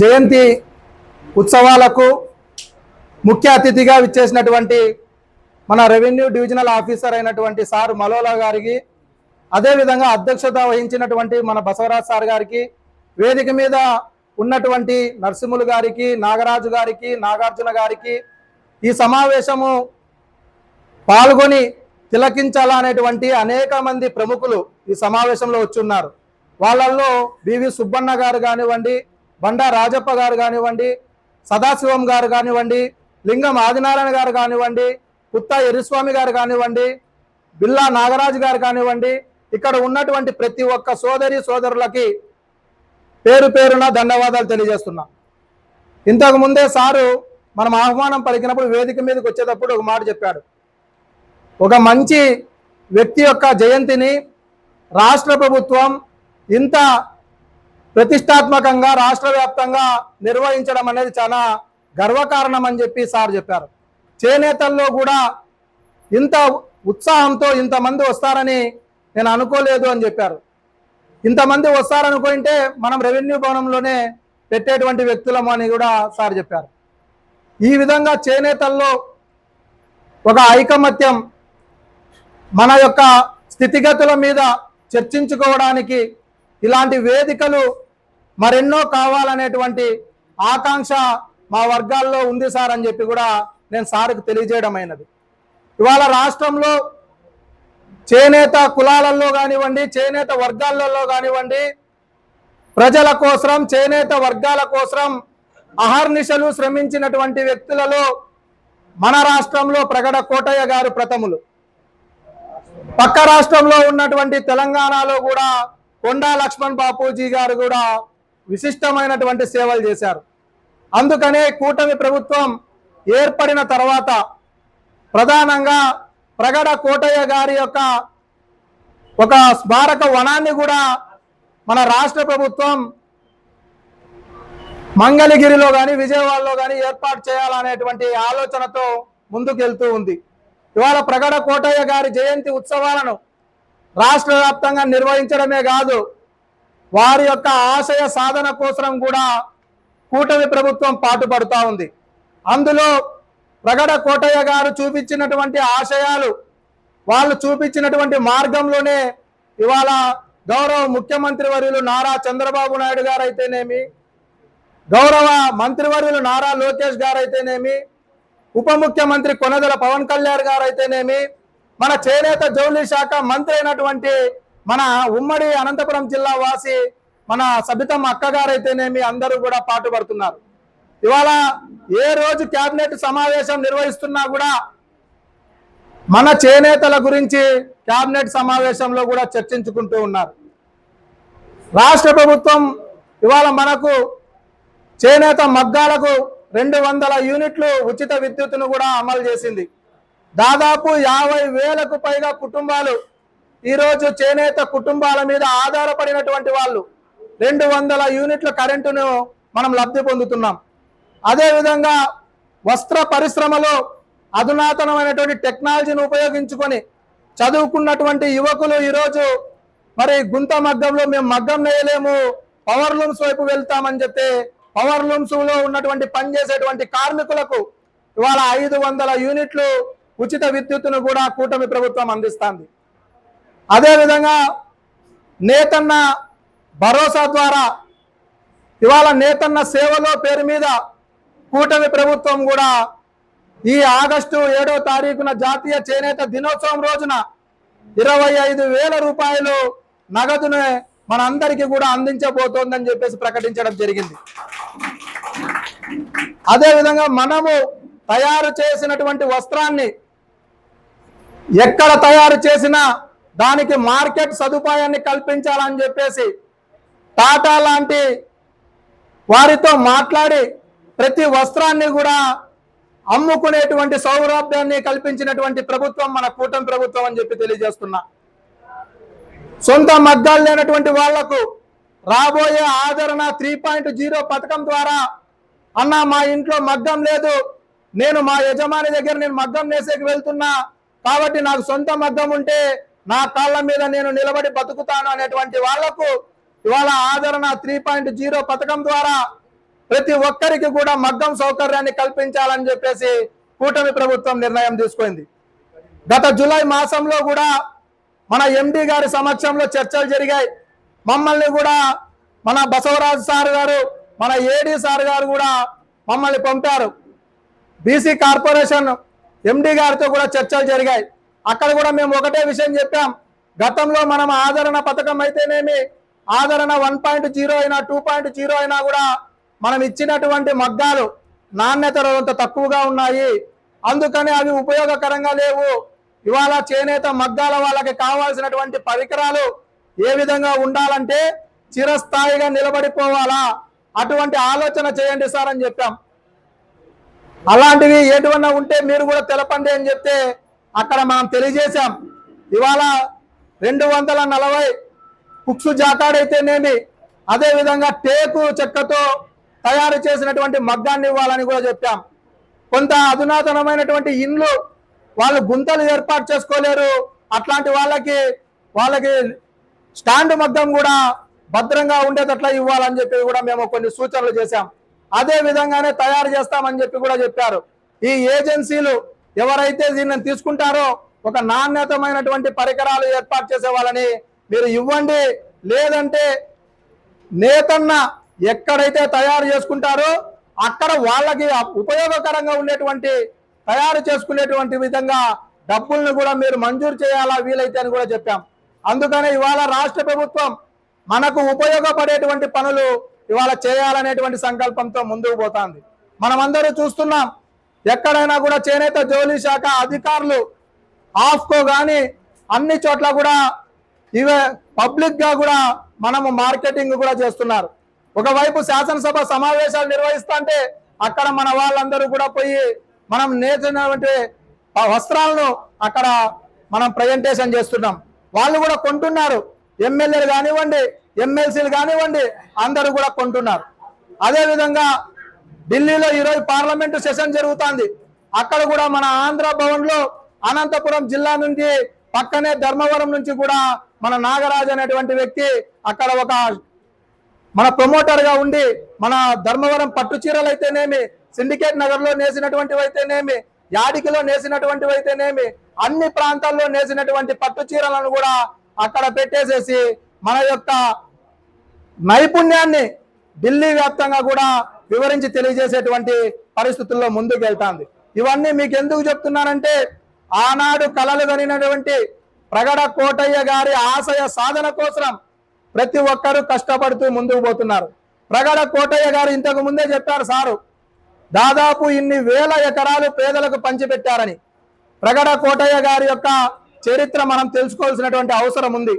జయంతి ఉత్సవాలకు ముఖ్య అతిథిగా విచ్చేసినటువంటి మన రెవెన్యూ డివిజనల్ ఆఫీసర్ అయినటువంటి సార్ మలోలా గారికి, అదేవిధంగా అధ్యక్షత వహించినటువంటి మన బసవరాజ్ సార్ గారికి, వేదిక మీద ఉన్నటువంటి నరసింహులు గారికి, నాగరాజు గారికి, నాగార్జున గారికి, ఈ సమావేశము పాల్గొని తిలకించాలనేటువంటి అనేక మంది ప్రముఖులు ఈ సమావేశంలో వచ్చున్నారు. వాళ్ళల్లో బివి సుబ్బన్న గారు కానివ్వండి, బండా రాజప్ప గారు కానివ్వండి, సదాశివం గారు కానివ్వండి, లింగం ఆదినారాయణ గారు కానివ్వండి, పుత్తా ఎర్రిస్వామి గారు కానివ్వండి, బిల్లా నాగరాజు గారు కానివ్వండి, ఇక్కడ ఉన్నటువంటి ప్రతి ఒక్క సోదరి సోదరులకి పేరు పేరున ధన్యవాదాలు తెలియజేస్తున్నా. ఇంతకు ముందే సారు మనం ఆహ్వానం పలికినప్పుడు వేదిక మీదకి వచ్చేటప్పుడు ఒక మాట చెప్పాడు. ఒక మంచి వ్యక్తి యొక్క జయంతిని రాష్ట్ర ప్రభుత్వం ఇంత ప్రతిష్టాత్మకంగా రాష్ట్ర వ్యాప్తంగా నిర్వహించడం అనేది చాలా గర్వకారణం అని చెప్పి సార్ చెప్పారు. చేనేతల్లో కూడా ఇంత ఉత్సాహంతో ఇంతమంది వస్తారని నేను అనుకోలేదు అని చెప్పారు. ఇంతమంది వస్తారనుకుంటే మనం రెవెన్యూ భవనంలోనే పెట్టేటువంటి వ్యక్తులము అని కూడా సార్ చెప్పారు. ఈ విధంగా చేనేతల్లో ఒక ఐకమత్యం, మన యొక్క స్థితిగతుల మీద చర్చించుకోవడానికి ఇలాంటి వేదికలు మరెన్నో కావాలనేటువంటి ఆకాంక్ష మా వర్గాల్లో ఉంది సార్ అని చెప్పి కూడా నేను సార్కు తెలియజేయడం అయినది. ఇవాళ రాష్ట్రంలో చేనేత కులాలలో కానివ్వండి, చేనేత వర్గాలలో కానివ్వండి, ప్రజల కోసం, చేనేత వర్గాల కోసం అహర్నిశలు శ్రమించినటువంటి వ్యక్తులలో మన రాష్ట్రంలో ప్రగడ కోటయ్య గారు ప్రథములు. పక్క రాష్ట్రంలో ఉన్నటువంటి తెలంగాణలో కూడా కొండా లక్ష్మణ్ బాపూజీ గారు కూడా విశిష్టమైనటువంటి సేవలు చేశారు. అందుకనే కూటమి ప్రభుత్వం ఏర్పడిన తర్వాత ప్రధానంగా ప్రగడ కోటయ్య గారి యొక్క ఒక స్మారక వనాన్ని కూడా మన రాష్ట్ర ప్రభుత్వం మంగళగిరిలో కానీ విజయవాడలో కానీ ఏర్పాటు చేయాలనేటువంటి ఆలోచనతో ముందుకెళ్తూ ఉంది. ఇవాళ ప్రగడ కోటయ్య గారి జయంతి ఉత్సవాలను రాష్ట్ర వ్యాప్తంగా నిర్వహించడమే కాదు, వారి యొక్క ఆశయ సాధన కోసం కూడా కూటమి ప్రభుత్వం పాటుపడుతూ ఉంది. అందులో ప్రగడ కోటయ్య గారు చూపించినటువంటి ఆశయాలు, వాళ్ళు చూపించినటువంటి మార్గంలోనే ఇవాళ గౌరవ ముఖ్యమంత్రి వర్యులు నారా చంద్రబాబు నాయుడు గారు అయితేనేమి, గౌరవ మంత్రివర్యులు నారా లోకేష్ గారు అయితేనేమి, ఉప ముఖ్యమంత్రి కొనదెల పవన్ కళ్యాణ్ గారు అయితేనేమి, మన చేనేత జౌళి శాఖ మంత్రి అయినటువంటి మన ఉమ్మడి అనంతపురం జిల్లా వాసి మన సబితమ్మ అక్క గారు అయితేనేమి, అందరూ కూడా పాటుపడుతున్నారు. ఇవాళ ఏ రోజు కేబినెట్ సమావేశం నిర్వహిస్తున్నా కూడా మన చేనేతల గురించి కేబినెట్ సమావేశంలో కూడా చర్చించుకుంటూ ఉన్నారు. రాష్ట్ర ప్రభుత్వం ఇవాళ మనకు చేనేత మగ్గాలకు 200 యూనిట్లు ఉచిత విద్యుత్తును కూడా అమలు చేసింది. దాదాపు 50,000కు పైగా కుటుంబాలు ఈరోజు చేనేత కుటుంబాల మీద ఆధారపడినటువంటి వాళ్ళు 200 యూనిట్ల కరెంటును మనం లబ్ధి పొందుతున్నాం. అదేవిధంగా వస్త్ర పరిశ్రమలో అధునాతనమైనటువంటి టెక్నాలజీని ఉపయోగించుకొని చదువుకున్నటువంటి యువకులు ఈరోజు మరి గుంత మగ్గంలో మేము మగ్గం నేయలేము, పవర్ లూమ్స్ వైపు వెళ్తామని చెప్తే పవర్ లూమ్స్ లో ఉన్నటువంటి పనిచేసేటువంటి కార్మికులకు ఇవాళ 500 యూనిట్లు ఉచిత విద్యుత్తును కూడా కూటమి ప్రభుత్వం అందిస్తుంది. అదేవిధంగా నేతన్న భరోసా ద్వారా ఇవాళ నేతన్న సేవలో పేరు మీద కూటమి ప్రభుత్వం కూడా ఈ ఆగస్టు 7వ తారీఖున జాతీయ చేనేత దినోత్సవం రోజున 25,000 రూపాయలు నగదును మనందరికీ కూడా అందించబోతోందని చెప్పేసి ప్రకటించడం జరిగింది. అదేవిధంగా మనము తయారు చేసినటువంటి వస్త్రాన్ని ఎక్కడ తయారు చేసినా దానికి మార్కెట్ సదుపాయాన్ని కల్పించాలని చెప్పేసి టాటా లాంటి వారితో మాట్లాడి ప్రతి వస్త్రాన్ని కూడా అమ్ముకునేటువంటి సౌలభ్యాన్ని కల్పించినటువంటి ప్రభుత్వం మన కూటమి ప్రభుత్వం అని చెప్పి తెలియజేస్తున్నా. సొంత మగ్గాలు లేనటువంటి వాళ్లకు రాబోయే ఆదరణ 3.0 పథకం ద్వారా, అన్న మా ఇంట్లో మగ్గం లేదు, నేను మా యజమాని దగ్గర నేను మగ్గం నేసేకి వెళ్తున్నా కాబట్టి నాకు సొంత మగ్గం ఉంటే నా కాళ్ళ మీద నేను నిలబడి బతుకుతాను అనేటువంటి వాళ్లకు ఇవాళ ఆదరణ 3.0 పథకం ద్వారా ప్రతి ఒక్కరికి కూడా మగ్గం సౌకర్యాన్ని కల్పించాలని చెప్పేసి కూటమి ప్రభుత్వం నిర్ణయం తీసుకుంది. గత జూలై మాసంలో కూడా మన ఎండి గారి సమక్షంలో చర్చలు జరిగాయి. మమ్మల్ని కూడా మన బసవరాజు సార్ గారు, మన ఏడీ సార్ గారు కూడా మమ్మల్ని పంపారు. బీసీ కార్పొరేషన్ ఎండి గారితో కూడా చర్చలు జరిగాయి. అక్కడ కూడా మేము ఒకటే విషయం చెప్పాం. గతంలో మనం ఆదరణ పథకం అయితేనేమి, ఆదరణ 1.0 అయినా 2.0 అయినా కూడా మనం ఇచ్చినటువంటి మగ్గాలు నాణ్యత అంత తక్కువగా ఉన్నాయి. అందుకని అవి ఉపయోగకరంగా లేవు. ఇవాళ చేనేత మగ్గాల వాళ్ళకి కావాల్సినటువంటి పరికరాలు ఏ విధంగా ఉండాలంటే చిరస్థాయిగా నిలబడిపోవాలా, అటువంటి ఆలోచన చేయండి సార్ అని చెప్పాం. అలాంటివి ఏటువన్నా ఉంటే మీరు కూడా తెలపండి అని చెప్తే అక్కడ మనం తెలియజేశాం. ఇవాళ 240 కుక్సు జాకాడైతేనేమి, అదేవిధంగా టేకు చెక్కతో తయారు చేసినటువంటి మగ్గాన్ని ఇవ్వాలని కూడా చెప్పాం. కొంత అధునాతనమైనటువంటి ఇండ్లు వాళ్ళు గుంతలు ఏర్పాటు చేసుకోలేరు, అట్లాంటి వాళ్ళకి స్టాండ్ మగ్గం కూడా భద్రంగా ఉండేటట్లా ఇవ్వాలని చెప్పి కూడా మేము కొన్ని సూచనలు చేశాం. అదే విధంగానే తయారు చేస్తామని చెప్పి కూడా చెప్పారు. ఈ ఏజెన్సీలు ఎవరైతే దీన్ని తీసుకుంటారో ఒక నాణ్యతమైనటువంటి పరికరాలు ఏర్పాటు చేసే వాళ్ళని మీరు ఇవ్వండి. లేదంటే నేతన్న ఎక్కడైతే తయారు చేసుకుంటారో అక్కడ వాళ్ళకి ఉపయోగకరంగా ఉండేటువంటి తయారు చేసుకునేటువంటి విధంగా డబ్బులను కూడా మీరు మంజూరు చేయాలా వీలైతే అని కూడా చెప్పాం. అందుకనే ఇవాళ రాష్ట్ర ప్రభుత్వం మనకు ఉపయోగపడేటువంటి పనులు ఇవాళ చేయాలనేటువంటి సంకల్పంతో ముందుకు పోతుంది. మనమందరూ చూస్తున్నాం. ఎక్కడైనా కూడా చేనేత జౌళి శాఖ అధికారులు ఆఫ్కో కానీ అన్ని చోట్ల కూడా ఇవే పబ్లిక్ గా కూడా మనము మార్కెటింగ్ కూడా చేస్తున్నారు. ఒకవైపు శాసనసభ సమావేశాలు నిర్వహిస్తుంటే అక్కడ మన వాళ్ళందరూ కూడా పోయి మనం నేర్చినటువంటి వస్త్రాలను అక్కడ మనం ప్రజెంటేషన్ చేస్తున్నాం. వాళ్ళు కూడా కొంటున్నారు. ఎమ్మెల్యేలు కానివ్వండి, ఎమ్మెల్సీలు కానివ్వండి, అందరూ కూడా కొంటున్నారు. అదేవిధంగా ఢిల్లీలో ఈరోజు పార్లమెంటు సెషన్ జరుగుతుంది. అక్కడ కూడా మన ఆంధ్ర భవన్ లో అనంతపురం జిల్లా నుంచి పక్కనే ధర్మవరం నుంచి కూడా మన నాగరాజు అనేటువంటి వ్యక్తి అక్కడ ఒక మన ప్రమోటర్ గా ఉండి మన ధర్మవరం పట్టు చీరలు అయితేనేమి, సిండికేట్ నగర్ లో నేసినటువంటివి అయితేనేమి, యాడికిలో నేసినటువంటివి అయితేనేమి, అన్ని ప్రాంతాల్లో నేసినటువంటి పట్టు చీరలను కూడా అక్కడ పెట్టేసేసి మన యొక్క నైపుణ్యాన్ని ఢిల్లీ వ్యాప్తంగా కూడా వివరించి తెలియజేసేటువంటి పరిస్థితుల్లో ముందుకు వెళ్తాంది. ఇవన్నీ మీకు ఎందుకు చెప్తున్నానంటే ఆనాడు కలలు కనినటువంటి ప్రగడ కోటయ్య గారి ఆశయ సాధన కోసం ప్రతి ఒక్కరూ కష్టపడుతూ ముందుకు పోతున్నారు. ప్రగడ కోటయ్య గారు ఇంతకు ముందే చెప్పారు సారు, దాదాపు ఇన్ని వేల ఎకరాలు పేదలకు పంచిపెట్టారని. ప్రగడ కోటయ్య గారి యొక్క చరిత్ర మనం తెలుసుకోవాల్సినటువంటి అవసరం ఉంది.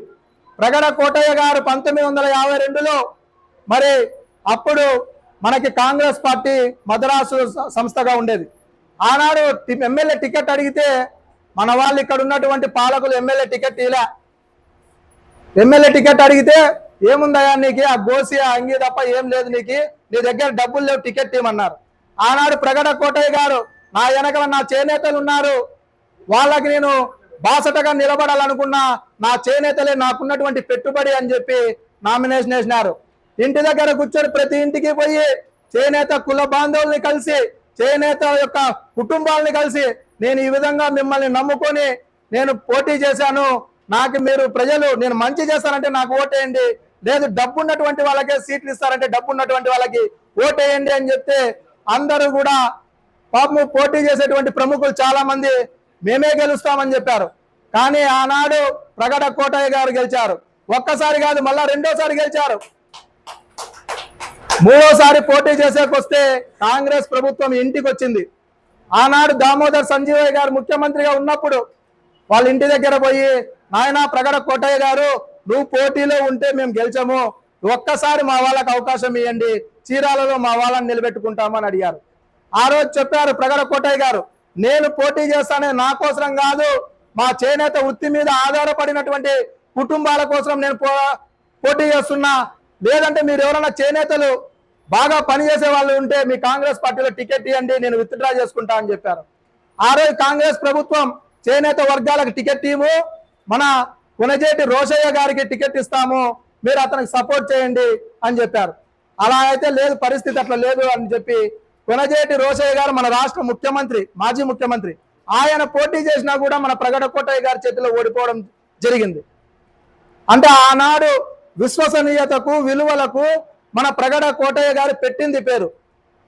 ప్రగడ కోటయ్య గారు 1952లో మరి అప్పుడు మనకి కాంగ్రెస్ పార్టీ మద్రాసు సంస్థగా ఉండేది. ఆనాడు ఎమ్మెల్యే టికెట్ అడిగితే మన వాళ్ళు ఇక్కడ ఉన్నటువంటి పాలకులు ఎమ్మెల్యే టికెట్ ఇలా ఎమ్మెల్యే టికెట్ అడిగితే ఏముందయా నీకు, ఆ గోసి ఆ అంగి తప్ప ఏం లేదు, నీకు నీ దగ్గర డబ్బులు లేవు, టికెట్ ఇవ్వమన్నారు. ఆనాడు ప్రగడ కోటయ్య గారు నా వెనకల నా చేనేతలు ఉన్నారు, వాళ్ళకి నేను బాసటగా నిలబడాలనుకున్నా, నా చేనేతలే నాకున్నటువంటి పెట్టుబడి అని చెప్పి నామినేషన్ వేసినారు. ఇంటి దగ్గర కూర్చొని ప్రతి ఇంటికి పోయి చేనేత కుల బాంధవుల్ని కలిసి, చేనేత యొక్క కుటుంబాలని కలిసి, నేను ఈ విధంగా మిమ్మల్ని నమ్ముకొని నేను పోటీ చేశాను, నాకు మీరు ప్రజలు నేను మంచి చేస్తానంటే నాకు ఓటేయండి, లేదు డబ్బు ఉన్నటువంటి వాళ్ళకే సీట్లు ఇస్తారంటే డబ్బు ఉన్నటువంటి వాళ్ళకి ఓటేయండి అని చెప్తే అందరూ కూడా పాపము పోటీ చేసేటువంటి ప్రముఖులు చాలా మంది మేమే గెలుస్తామని చెప్పారు. కానీ ఆనాడు ప్రగడ కోటయ్య గారు గెలిచారు. ఒక్కసారి కాదు, మళ్ళా రెండోసారి గెలిచారు. మూడోసారి పోటీ చేసేకొస్తే కాంగ్రెస్ ప్రభుత్వం ఇంటికి వచ్చింది. ఆనాడు దామోదర్ సంజీవయ్య గారు ముఖ్యమంత్రిగా ఉన్నప్పుడు వాళ్ళ ఇంటి దగ్గర పోయి, నాయన ప్రగడ కోటయ్య గారు నువ్వు పోటీలో ఉంటే మేము గెలిచాము, ఒక్కసారి మా వాళ్ళకి అవకాశం ఇవ్వండి, చీరాలలో మా వాళ్ళని నిలబెట్టుకుంటామని అడిగారు. ఆ రోజు చెప్పారు ప్రగడ కోటయ్య గారు, నేను పోటీ చేస్తానే నా కోసం కాదు, మా చేనేత వృత్తి మీద ఆధారపడినటువంటి కుటుంబాల కోసం నేను పోటీ చేస్తున్నా, లేదంటే మీరు ఎవరైనా చేనేతలు బాగా పనిచేసే వాళ్ళు ఉంటే మీ కాంగ్రెస్ పార్టీలో టికెట్ ఇవ్వండి, నేను విత్డ్రా చేసుకుంటా అని చెప్పారు. ఆ రోజు కాంగ్రెస్ ప్రభుత్వం చేనేత వర్గాలకు టికెట్ ఇవ్వు, మన కొనజేటి రోషయ్య గారికి టికెట్ ఇస్తాము, మీరు అతనికి సపోర్ట్ చేయండి అని చెప్పారు. అలా అయితే లేదు, పరిస్థితి అట్లా లేదు అని చెప్పి కొనజేటి రోశయ్య గారు మన రాష్ట్ర ముఖ్యమంత్రి, మాజీ ముఖ్యమంత్రి, ఆయన పోటీ చేసినా కూడా మన ప్రగడ కోటయ్య గారి చేతిలో ఓడిపోవడం జరిగింది. అంటే ఆనాడు విశ్వసనీయతకు, విలువలకు మన ప్రగడ కోటయ్య గారు పెట్టింది పేరు.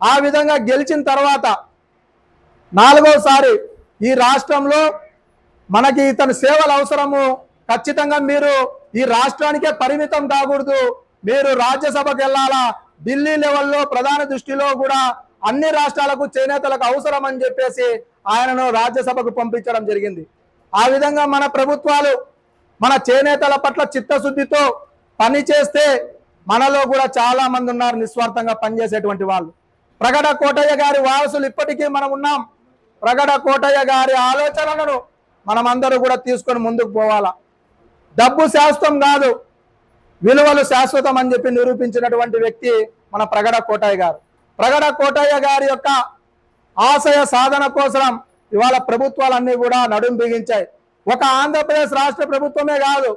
ఆ విధంగా గెలిచిన తర్వాత 4వసారి ఈ రాష్ట్రంలో మనకి ఇతని సేవలు అవసరము, ఖచ్చితంగా మీరు ఈ రాష్ట్రానికే పరిమితం కాకూడదు, మీరు రాజ్యసభకు వెళ్ళాలా, ఢిల్లీ లెవెల్లో ప్రధాన దృష్టిలో కూడా అన్ని రాష్ట్రాలకు చేనేతలకు అవసరం అని చెప్పేసి ఆయనను రాజ్యసభకు పంపించడం జరిగింది. ఆ విధంగా మన ప్రభుత్వాలు మన చేనేతల పట్ల చిత్తశుద్ధితో పనిచేస్తే మనలో కూడా చాలా మంది ఉన్నారు నిస్వార్థంగా పనిచేసేటువంటి వాళ్ళు. ప్రగడ కోటయ్య గారి వారసులు ఇప్పటికీ మనం ఉన్నాం. ప్రగడ కోటయ్య గారి ఆలోచనలను మనమందరూ కూడా తీసుకొని ముందుకు పోవాలా. డబ్బు శాశ్వతం కాదు, విలువలు శాశ్వతం అని చెప్పి నిరూపించినటువంటి వ్యక్తి మన ప్రగడ కోటయ్య గారు. ప్రగడ కోటయ్య గారి యొక్క ఆశయ సాధన కోసం ఇవాళ ప్రభుత్వాలన్నీ కూడా నడుం బిగించాయి. ఒక ఆంధ్రప్రదేశ్ రాష్ట్ర ప్రభుత్వమే కాదు,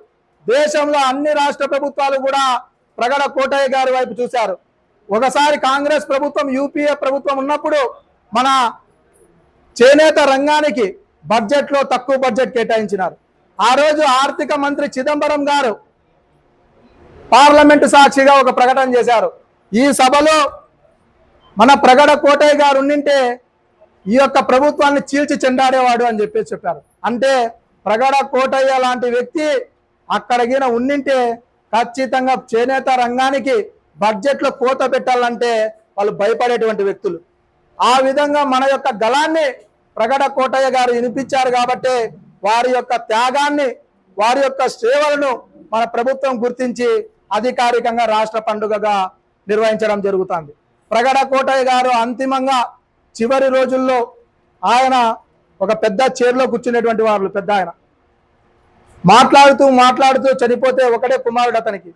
దేశంలో అన్ని రాష్ట్ర ప్రభుత్వాలు కూడా ప్రగడ కోటయ్య గారి వైపు చూశారు. ఒకసారి కాంగ్రెస్ ప్రభుత్వం, యూపీఏ ప్రభుత్వం ఉన్నప్పుడు మన చేనేత రంగానికి బడ్జెట్లో తక్కువ బడ్జెట్ కేటాయించినారు. ఆ రోజు ఆర్థిక మంత్రి చిదంబరం గారు పార్లమెంటు సాక్షిగా ఒక ప్రకటన చేశారు. ఈ సభలో మన ప్రగడ కోటయ్య గారు ఉండింటే ఈ యొక్క ప్రభుత్వాన్ని చీల్చి చెండాడేవాడు అని చెప్పారు. అంటే ప్రగడ కోటయ్య లాంటి వ్యక్తి అక్కడికి ఉండింటే ఖచ్చితంగా చేనేత రంగానికి బడ్జెట్లో కోత పెట్టాలంటే వాళ్ళు భయపడేటువంటి వ్యక్తులు. ఆ విధంగా మన యొక్క గళాన్ని ప్రగడ కోటయ్య గారు వినిపించారు కాబట్టి వారి యొక్క త్యాగాన్ని, వారి యొక్క సేవలను మన ప్రభుత్వం గుర్తించి అధికారికంగా రాష్ట్ర పండుగగా నిర్వహించడం జరుగుతుంది. ప్రగడ కోటయ్య గారు అంతిమంగా చివరి రోజుల్లో ఆయన ఒక పెద్ద చైర్లో కూర్చునేటువంటి వాళ్ళు, పెద్ద ఆయన మాట్లాడుతూ చనిపోతే ఒకటే కుమారుడు అతనికి.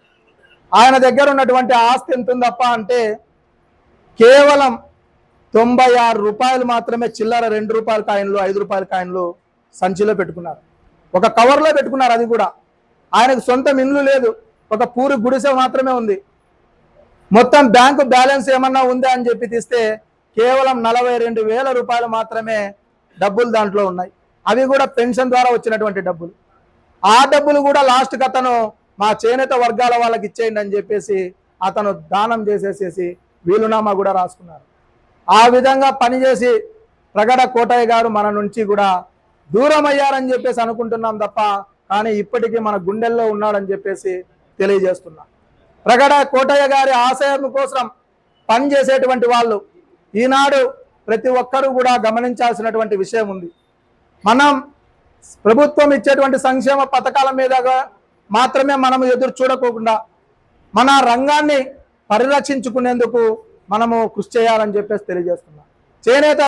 ఆయన దగ్గర ఉన్నటువంటి ఆస్తి ఎంత ఉందప్ప అంటే కేవలం 96 రూపాయలు మాత్రమే, చిల్లర 2 రూపాయల కాయిన్లు, 5 రూపాయల కాయిన్లు సంచిలో పెట్టుకున్నారు, ఒక కవర్లో పెట్టుకున్నారు. అది కూడా ఆయనకు సొంతం ఇల్లు లేదు, ఒక పూరి గుడిసె మాత్రమే ఉంది. మొత్తం బ్యాంకు బ్యాలెన్స్ ఏమన్నా ఉందా అని చెప్పి తీస్తే కేవలం 42,000 రూపాయలు మాత్రమే డబ్బులు దాంట్లో ఉన్నాయి. అవి కూడా పెన్షన్ ద్వారా వచ్చినటువంటి డబ్బులు. ఆ డబ్బులు కూడా లాస్ట్కి అతను మా చేనేత వర్గాల వాళ్ళకి ఇచ్చేయండి అని చెప్పేసి అతను దానం చేసేసేసి వీలునామా కూడా రాసుకున్నారు. ఆ విధంగా పనిచేసి ప్రగడ కోటయ్య గారు మన నుంచి కూడా దూరం అయ్యారని చెప్పేసి అనుకుంటున్నాం తప్ప, కానీ ఇప్పటికీ మన గుండెల్లో ఉన్నాడని చెప్పేసి తెలియజేస్తున్నాం. ప్రగడ కోటయ్య గారి ఆశయం కోసం పనిచేసేటువంటి వాళ్ళు ఈనాడు ప్రతి ఒక్కరూ కూడా గమనించాల్సినటువంటి విషయం ఉంది. మనం ప్రభుత్వం ఇచ్చేటువంటి సంక్షేమ పథకాల మీద మాత్రమే మనం ఎదురు చూడకుండా మన రంగాన్ని పరిరక్షించుకునేందుకు మనము కృషి చేయాలని చెప్పేసి తెలియజేస్తున్నాం. చేనేత